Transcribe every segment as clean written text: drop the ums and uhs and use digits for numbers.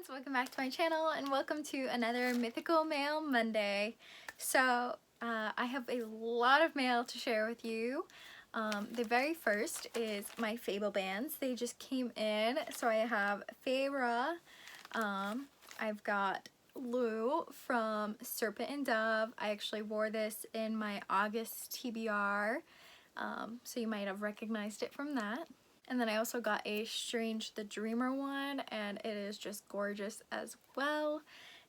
friends, welcome back to my channel and welcome to another Mythical Mail Monday. So I have a lot of mail to share with you. The very first is my Fable bands. They just came in. So I have Feyre, I've got Lou from Serpent and Dove. I actually wore this in my August TBR, so you might have recognized it from that. And then I also got a Strange the Dreamer one, and it is just gorgeous as well.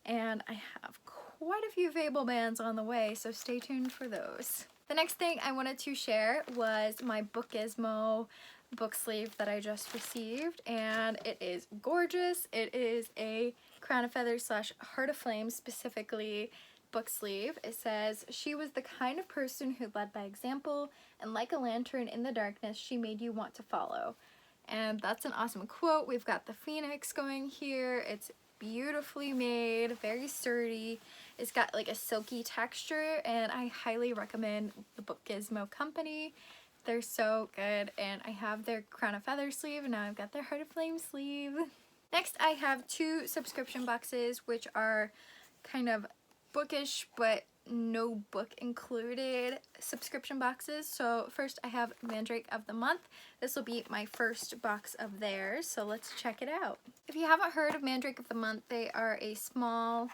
And I have quite a few Fable bands on the way, so stay tuned for those. The next thing I wanted to share was my Bookismo book sleeve that I just received, and it is gorgeous. It is a Crown of Feathers / Heart of Flame specifically book sleeve. It says, "She was the kind of person who led by example, and like a lantern in the darkness, she made you want to follow." And that's an awesome quote. We've got the phoenix going here. It's beautifully made, very sturdy. It's got like a silky texture, and I highly recommend the Bookismo company. They're so good, and I have their Crown of Feathers sleeve, and now I've got their Heart of Flame sleeve. Next, I have two subscription boxes, which are kind of bookish but no book included subscription boxes. So first I have Mandrake of the Month. This will be my first box of theirs, so let's check it out. If you haven't heard of Mandrake of the Month, they are a small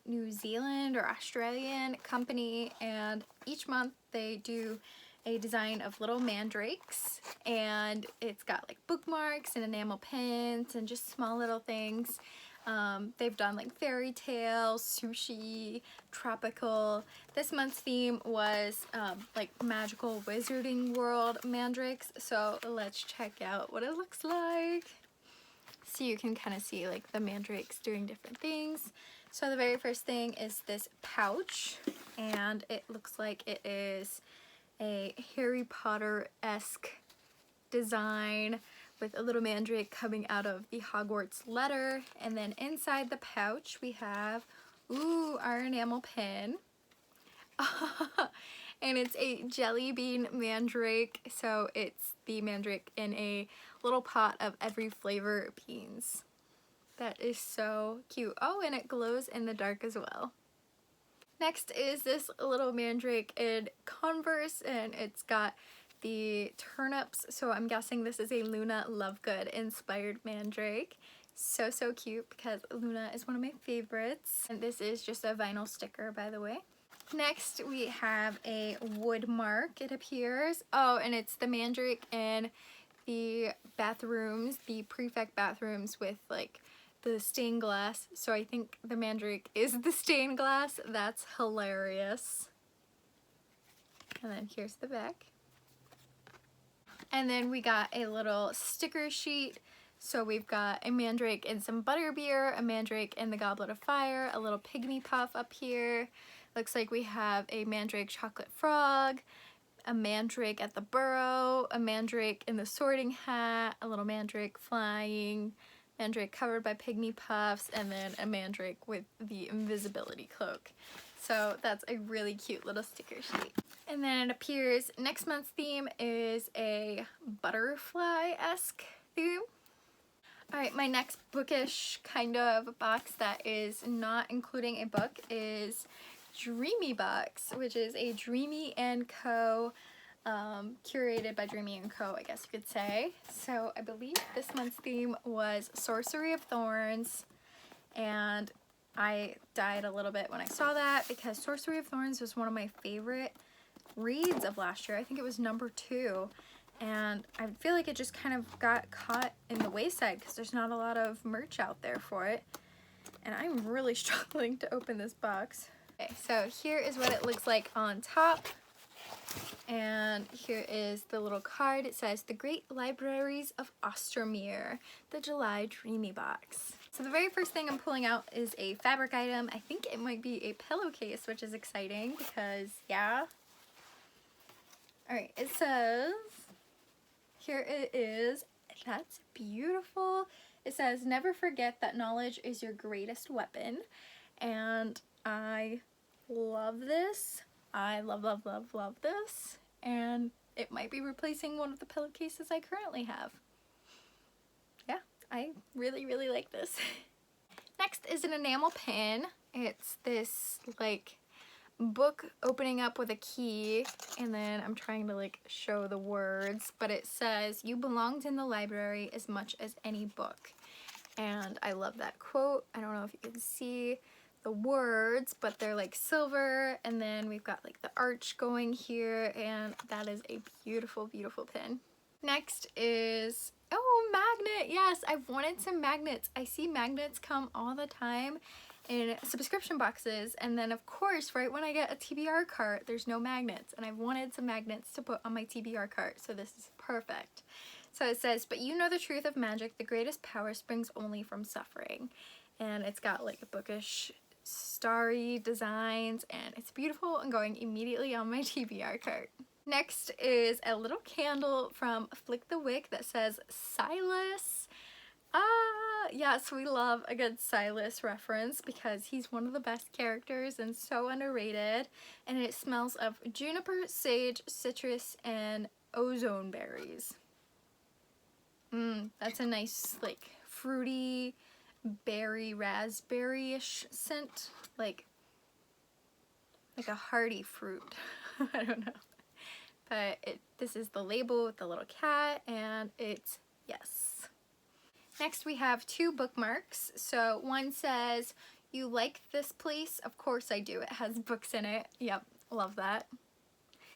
New Zealand or Australian company, and each month they do a design of little mandrakes, and it's got like bookmarks and enamel pins and just small little things. They've done like fairy tale, sushi, tropical. This month's theme was like magical wizarding world mandrakes, so let's check out what it looks like. So you can kind of see like the mandrakes doing different things. So the very first thing is this pouch, and it looks like it is a Harry Potter-esque design with a little mandrake coming out of the Hogwarts letter. And then inside the pouch we have, our enamel pin. And it's a jelly bean mandrake, so it's the mandrake in a little pot of every flavor beans. That is so cute. Oh, and it glows in the dark as well. Next is this little mandrake in Converse, and it's got the turnips, so I'm guessing this is a Luna Lovegood inspired mandrake. So cute, because Luna is one of my favorites. And this is just a vinyl sticker, by the way. Next we have a Woodmark, it appears. Oh, and it's the mandrake in the bathrooms, the prefect bathrooms with like the stained glass. So I think the mandrake is the stained glass. That's hilarious. And then here's the back. And then we got a little sticker sheet. So we've got a mandrake in some butterbeer, a mandrake in the Goblet of Fire, a little pygmy puff up here. Looks like we have a mandrake chocolate frog, a mandrake at the burrow, a mandrake in the sorting hat, a little mandrake flying, mandrake covered by pygmy puffs, and then a mandrake with the invisibility cloak. So that's a really cute little sticker sheet. And then it appears next month's theme is a butterfly-esque theme. Alright, my next bookish kind of box that is not including a book is Dreamy Box, which is a Dreamy & Co. Curated by Dreamy & Co., I guess you could say. So I believe this month's theme was Sorcery of Thorns, and I died a little bit when I saw that because Sorcery of Thorns was one of my favorite reads of last year. I think it was #2, and I feel like it just kind of got caught in the wayside because there's not a lot of merch out there for it, and I'm really struggling to open this box. Okay, so here is what it looks like on top, and here is the little card. It says, "The Great Libraries of Ostermere, the July Dreamy Box." So the very first thing I'm pulling out is a fabric item. I think it might be a pillowcase, which is exciting because, yeah. Alright, it says, here it is. That's beautiful. It says, "Never forget that knowledge is your greatest weapon." And I love this. I love this. And it might be replacing one of the pillowcases I currently have. Yeah, I really, really like this. Next is an enamel pin. It's this like book opening up with a key, and then I'm trying to like show the words, but it says, "You belonged in the library as much as any book." And I love that quote. I don't know if you can see the words, but they're like silver, and then we've got like the arch going here, and that is a beautiful, beautiful pin. Next is, oh, magnet. Yes, I've wanted some magnets. I see magnets come all the time in subscription boxes, and then of course right when I get a TBR cart there's no magnets, and I've wanted some magnets to put on my TBR cart, so this is perfect. So it says, "But you know the truth of magic, the greatest power springs only from suffering." And it's got like a bookish starry designs, and it's beautiful and going immediately on my TBR cart. Next is a little candle from Flick the Wick that says Silas. Yes, we love a good Silas reference because he's one of the best characters and so underrated. And it smells of juniper, sage, citrus, and ozone berries. That's a nice like fruity berry raspberry-ish scent, like a hearty fruit. I don't know. But this is the label with the little cat, and it's yes. Next we have two bookmarks. So one says, "You like this place?" Of course I do. It has books in it. Yep, love that.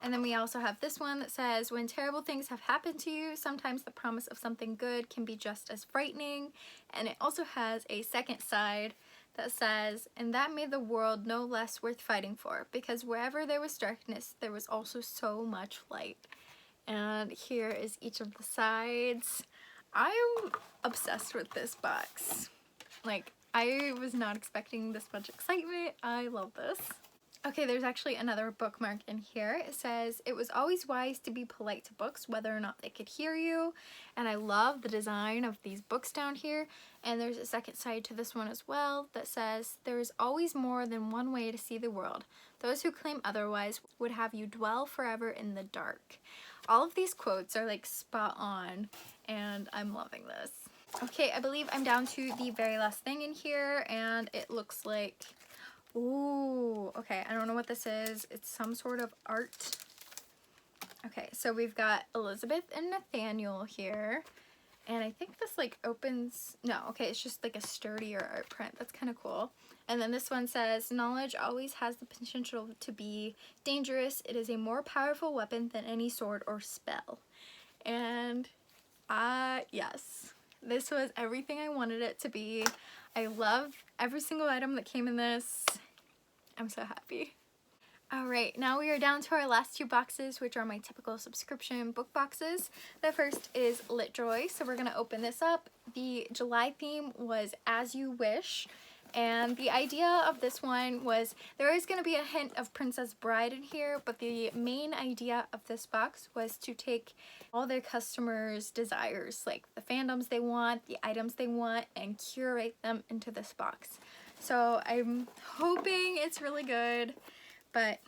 And then we also have this one that says, "When terrible things have happened to you, sometimes the promise of something good can be just as frightening." And it also has a second side that says, "And that made the world no less worth fighting for, because wherever there was darkness, there was also so much light." And here is each of the sides. I'm obsessed with this box. Like, I was not expecting this much excitement. I love this. Okay, there's actually another bookmark in here. It says, "It was always wise to be polite to books, whether or not they could hear you." And I love the design of these books down here. And there's a second side to this one as well that says, "There is always more than one way to see the world. Those who claim otherwise would have you dwell forever in the dark." All of these quotes are like spot on, and I'm loving this. Okay, I believe I'm down to the very last thing in here, and it looks like, ooh, okay, I don't know what this is. It's some sort of art. Okay, so we've got Elizabeth and Nathaniel here, and I think this like opens, no, okay, it's just like a sturdier art print. That's kind of cool. And then this one says, "Knowledge always has the potential to be dangerous. It is a more powerful weapon than any sword or spell." And yes, this was everything I wanted it to be. I love every single item that came in this. I'm so happy. Alright, now we are down to our last two boxes, which are my typical subscription book boxes. The first is LitJoy, so we're going to open this up. The July theme was As You Wish, and the idea of this one was there is going to be a hint of Princess Bride in here, but the main idea of this box was to take all their customers' desires, like the fandoms they want, the items they want, and curate them into this box. So I'm hoping it's really good, but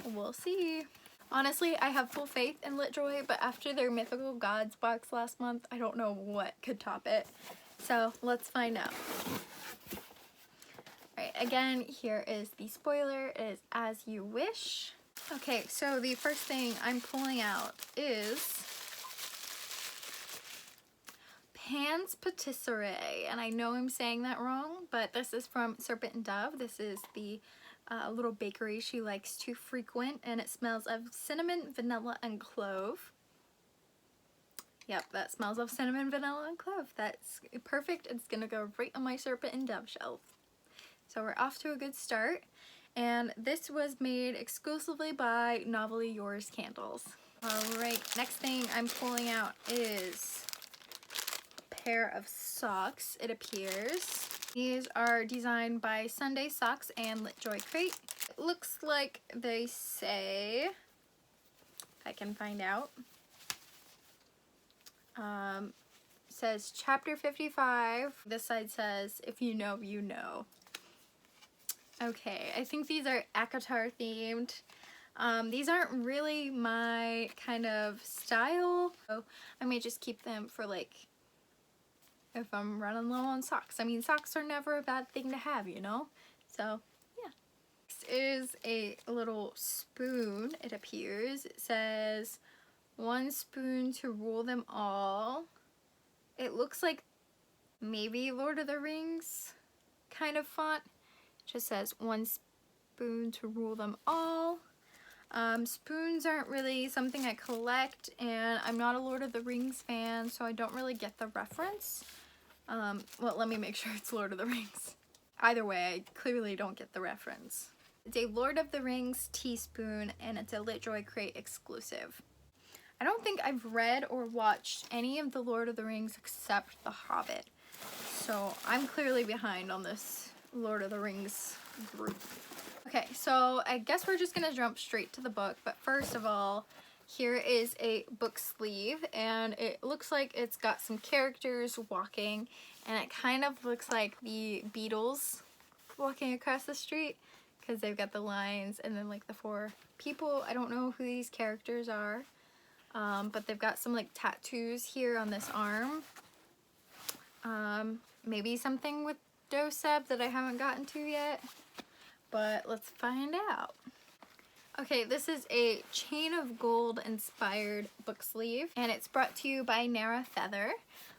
we'll see. Honestly, I have full faith in LitJoy, but after their Mythical Gods box last month, I don't know what could top it. So let's find out. Alright, again, here is the spoiler. It is As You Wish. Okay, so the first thing I'm pulling out is Pan's Patisserie, and I know I'm saying that wrong, but this is from Serpent and Dove. This is the little bakery she likes to frequent, and it smells of cinnamon, vanilla, and clove. Yep, that smells of cinnamon, vanilla, and clove. That's perfect. It's gonna go right on my Serpent and Dove shelf. So we're off to a good start, and this was made exclusively by Novelly Yours Candles. Alright, next thing I'm pulling out is pair of socks, it appears. These are designed by Sunday Socks and LitJoy Crate. It looks like they say, if I can find out, says chapter 55. This side says, "If you know, you know." Okay, I think these are ACOTAR themed. These aren't really my kind of style, so I may just keep them for like if I'm running low on socks. I mean, socks are never a bad thing to have, you know? So, yeah. Next is a little spoon, it appears. It says, 1 spoon to rule them all. It looks like maybe Lord of the Rings kind of font. It just says 1 spoon to rule them all. Spoons aren't really something I collect, and I'm not a Lord of the Rings fan, so I don't really get the reference. Well, let me make sure it's Lord of the Rings. Either way, I clearly don't get the reference. It's a Lord of the Rings teaspoon, and it's a LitJoy crate exclusive. I don't think I've read or watched any of the Lord of the Rings except The Hobbit, so I'm clearly behind on this Lord of the Rings group. Okay, so I guess we're just gonna jump straight to the book, but first of all, here is a book sleeve, and it looks like it's got some characters walking, and it kind of looks like the Beatles walking across the street, because they've got the lines and then like the 4 people. I don't know who these characters are, but they've got some like tattoos here on this arm. Maybe something with Doseb that I haven't gotten to yet, but let's find out. Okay, this is a Chain of Gold inspired book sleeve, and it's brought to you by Nara Feather.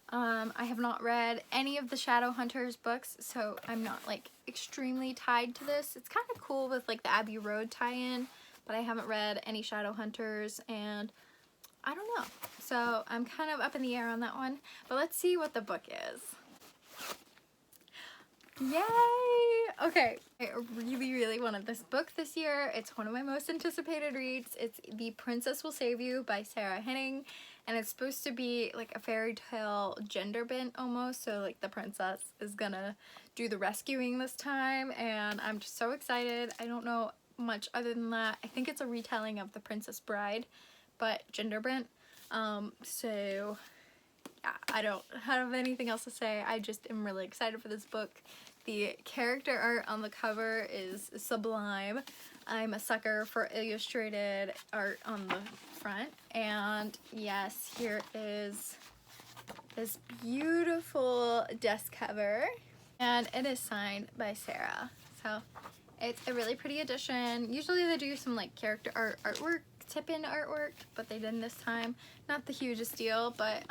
I have not read any of the Shadowhunters books, so I'm not like extremely tied to this. It's kind of cool with like the Abbey Road tie-in, but I haven't read any Shadowhunters, and I don't know. So I'm kind of up in the air on that one, but let's see what the book is. Yay! Okay, I really wanted this book this year. It's one of my most anticipated reads. It's The Princess Will Save You by Sarah Henning, and it's supposed to be like a fairy tale gender bent almost, so like the princess is gonna do the rescuing this time, and I'm just so excited. I don't know much other than that. I think it's a retelling of The Princess Bride, but gender bent. So yeah, I don't have anything else to say. I just am really excited for this book. The character art on the cover is sublime. I'm a sucker for illustrated art on the front. And yes, here is this beautiful desk cover. And it is signed by Sarah. So it's a really pretty edition. Usually they do some like character artwork, tip-in artwork, but they didn't this time. Not the hugest deal, but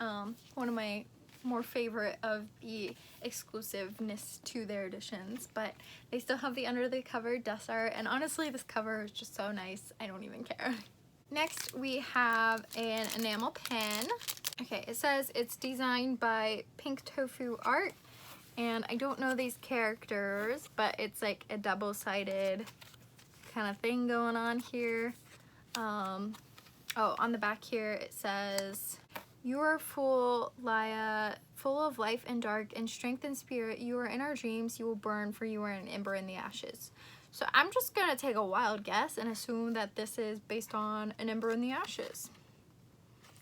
one of my more favorite of the exclusiveness to their editions, but they still have the under the cover desk art, and honestly this cover is just so nice, I don't even care. Next we have an enamel pen. Okay, it says it's designed by Pink Tofu Art, and I don't know these characters, but it's like a double-sided kind of thing going on here. Oh, on the back here it says, "You are full, Laya, full of life and dark, and strength and spirit. You are in our dreams, you will burn, for you are an ember in the ashes." So I'm just gonna take a wild guess and assume that this is based on an ember in the ashes.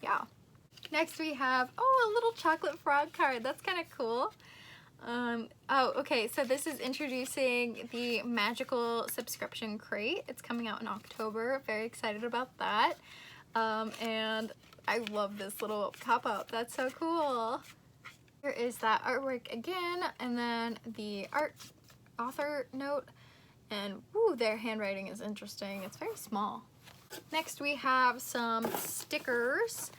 Yeah. Next we have, oh, a little chocolate frog card. That's kind of cool. Oh, okay, so this is introducing the Magical subscription crate. It's coming out in October. Very excited about that. And I love this little pop-up. That's so cool. Here is that artwork again, and then the author note, and woo, their handwriting is interesting. It's very small. Next we have some stickers,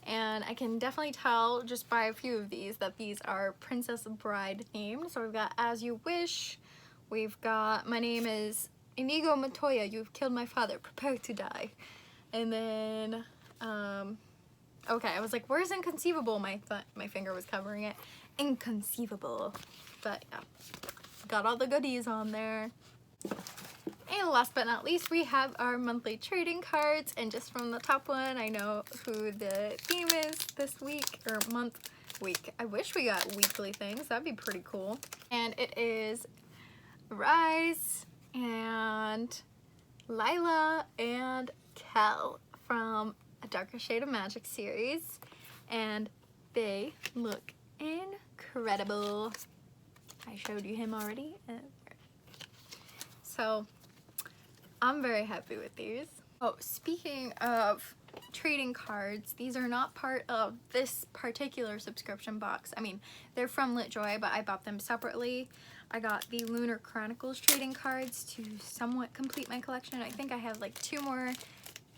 and I can definitely tell just by a few of these that these are Princess Bride themed. So we've got As You Wish, we've got My Name is Inigo Montoya, You've Killed My Father, Prepare to Die. And then, okay, I was like, where's Inconceivable? My finger was covering it. Inconceivable. But yeah, got all the goodies on there. And last but not least, we have our monthly trading cards, and just from the top one, I know who the theme is this week, or week. I wish we got weekly things. That'd be pretty cool. And it is Rise and Lila and Kel from A Darker Shade of Magic series, and they look incredible. I showed you him already. So I'm very happy with these. Oh, speaking of trading cards. These are not part of this particular subscription box. I mean, they're from LitJoy, but I bought them separately. I got the Lunar Chronicles trading cards to somewhat complete my collection. I think I have like 2 more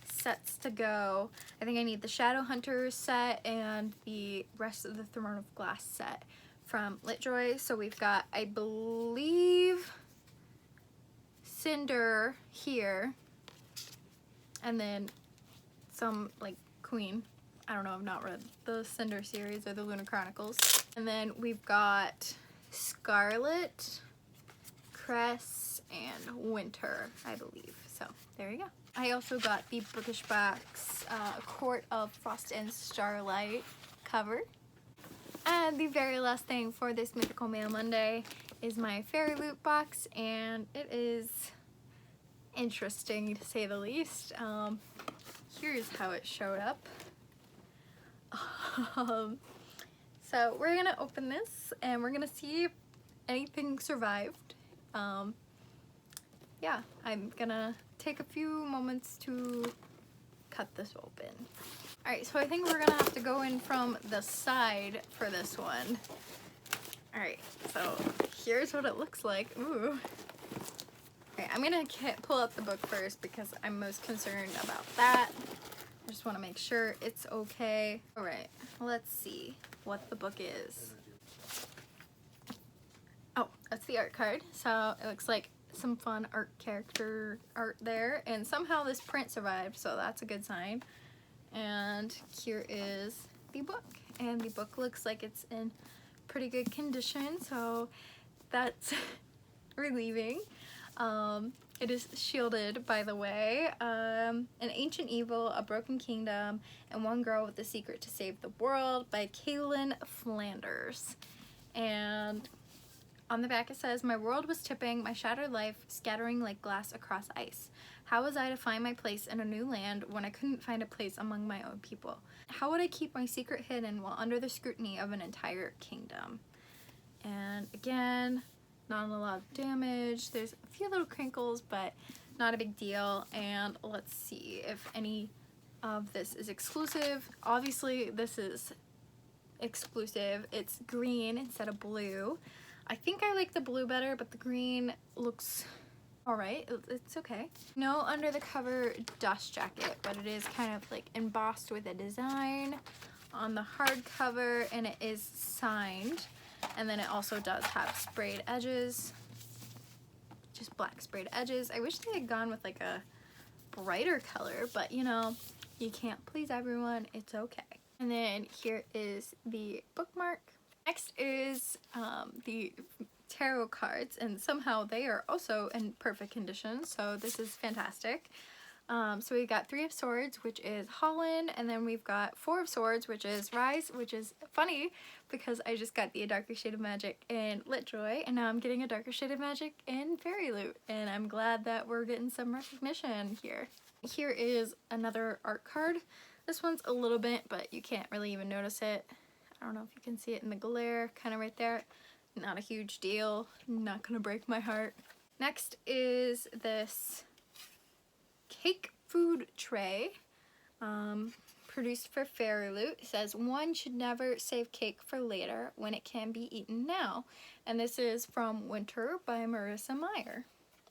sets to go. I think I need the Shadow Hunters set and the rest of the Throne of Glass set from LitJoy. So we've got, I believe, Cinder here, and then some like Queen. I don't know, I've not read the Cinder series or the Lunar Chronicles. And then we've got Scarlet, Cress, and Winter, I believe. So there you go. I also got the Bookish box, Court of Frost and Starlight cover. And the very last thing for this Mythical Mail Monday is my Fairyloot box, and it is interesting to say the least. Here's how it showed up. So we're gonna open this and we're gonna see if anything survived. Yeah, I'm gonna take a few moments to cut this open. Alright, so I think we're gonna have to go in from the side for this one. Alright, so here's what it looks like. Ooh. Alright, I'm gonna pull out the book first because I'm most concerned about that. I just want to make sure it's okay. Alright, let's see what the book is. Oh, that's the art card. So it looks like some fun character art there, and somehow this print survived, so that's a good sign. And here is the book, and the book looks like it's in pretty good condition, so that's relieving. It is shielded, by the way. An Ancient Evil, A Broken Kingdom, and One Girl with a Secret to Save the World by Kaylynn Flanders. And on the back it says, "My world was tipping, my shattered life scattering like glass across ice. How was I to find my place in a new land when I couldn't find a place among my own people? How would I keep my secret hidden while under the scrutiny of an entire kingdom?" And again, not a lot of damage. There's a few little crinkles, but not a big deal. And let's see if any of this is exclusive. Obviously, this is exclusive. It's green instead of blue. I think I like the blue better, but the green looks alright. It's okay. No under the cover dust jacket, but it is kind of like embossed with a design on the hardcover, and it is signed. And then it also does have sprayed edges, just black sprayed edges. I wish they had gone with like a brighter color, but you know, you can't please everyone. It's okay. And then here is the bookmark. Next is the tarot cards, and somehow they are also in perfect condition, so this is fantastic. So we've got 3 of Swords, which is Holland, and then we've got 4 of Swords, which is Rise, which is funny because I just got the A Darker Shade of Magic in LitJoy, and now I'm getting a Darker Shade of Magic in Fairyloot, and I'm glad that we're getting some recognition here. Here is another art card. This one's a little bent, but you can't really even notice it. I don't know if you can see it in the glare, kind of right there. Not a huge deal, not gonna break my heart. Next is this cake food tray, produced for Fairyloot. It says, "One should never save cake for later when it can be eaten now." And this is from Winter by Marissa Meyer.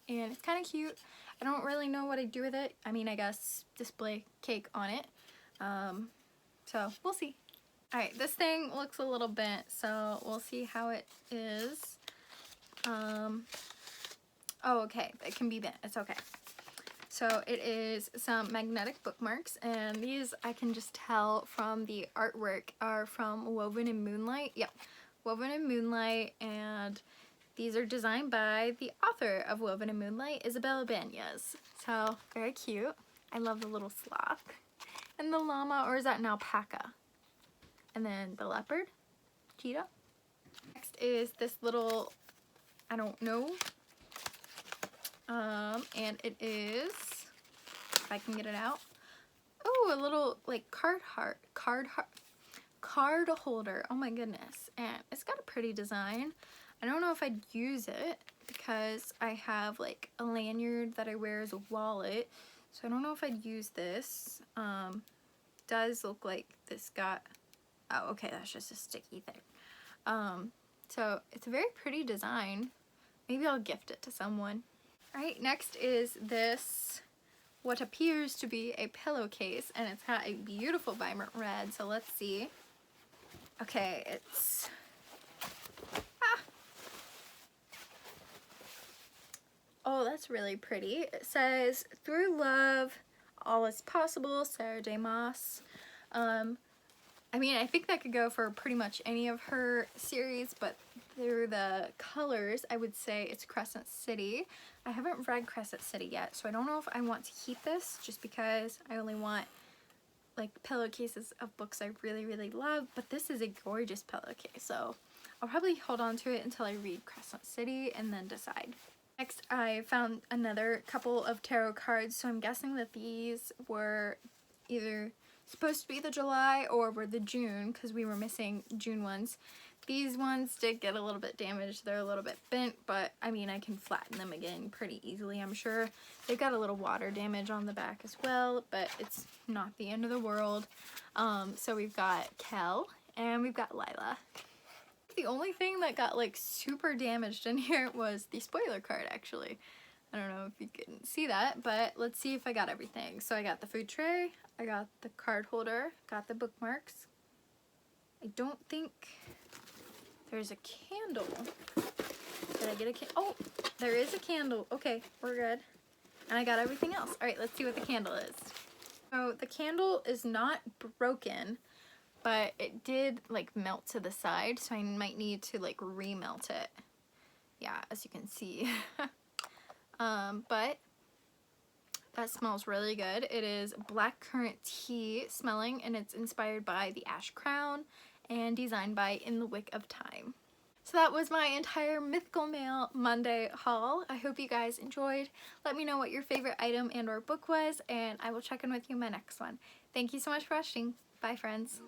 And it's kind of cute. I don't really know what I'd do with it. I mean, I guess display cake on it. So we'll see. Alright, this thing looks a little bent, so we'll see how it is. Oh, okay, it can be bent. It's okay. So it is some magnetic bookmarks, and these I can just tell from the artwork are from Woven in Moonlight. Yep, Woven in Moonlight, and these are designed by the author of Woven in Moonlight, Isabella Banyas. So, very cute. I love the little sloth. And the llama, or is that an alpaca? And then the leopard, cheetah. Next is this little, I don't know. And it is, if I can get it out. Oh, a little like card holder. Oh my goodness. And it's got a pretty design. I don't know if I'd use it because I have like a lanyard that I wear as a wallet. So I don't know if I'd use this. does look like this got, oh okay, that's just a sticky thing. So it's a very pretty design. Maybe I'll gift it to someone. Alright, next is this, what appears to be a pillowcase, and it's got a beautiful vibrant red, so let's see. Okay, it's, oh, that's really pretty. It says, "Through love, all is possible, Sarah J. Maas." I mean, I think that could go for pretty much any of her series, but through the colors, I would say it's Crescent City. I haven't read Crescent City yet, so I don't know if I want to keep this, just because I only want like pillowcases of books I really, really love, but this is a gorgeous pillowcase, so I'll probably hold on to it until I read Crescent City and then decide. Next, I found another couple of tarot cards, so I'm guessing that these were either supposed to be the July or were the June, because we were missing June ones. These ones did get a little bit damaged. They're a little bit bent, but I mean, I can flatten them again pretty easily, I'm sure. They've got a little water damage on the back as well, but it's not the end of the world. So we've got Kel and we've got Lila. The only thing that got like super damaged in here was the spoiler card, actually. I don't know if you can see that, but let's see if I got everything. So I got the food tray, I got the card holder, got the bookmarks. I don't think there's a candle. Did I get a candle? Oh, there is a candle. Okay, we're good. And I got everything else. All right, let's see what the candle is. So the candle is not broken, but it did like melt to the side, so I might need to like remelt it. Yeah, as you can see. But that smells really good. It is blackcurrant tea smelling, and it's inspired by the Ash Crown and designed by In the Wick of Time. So that was my entire Mythical Mail Monday haul. I hope you guys enjoyed. Let me know what your favorite item and or book was, and I will check in with you in my next one. Thank you so much for watching. Bye, friends.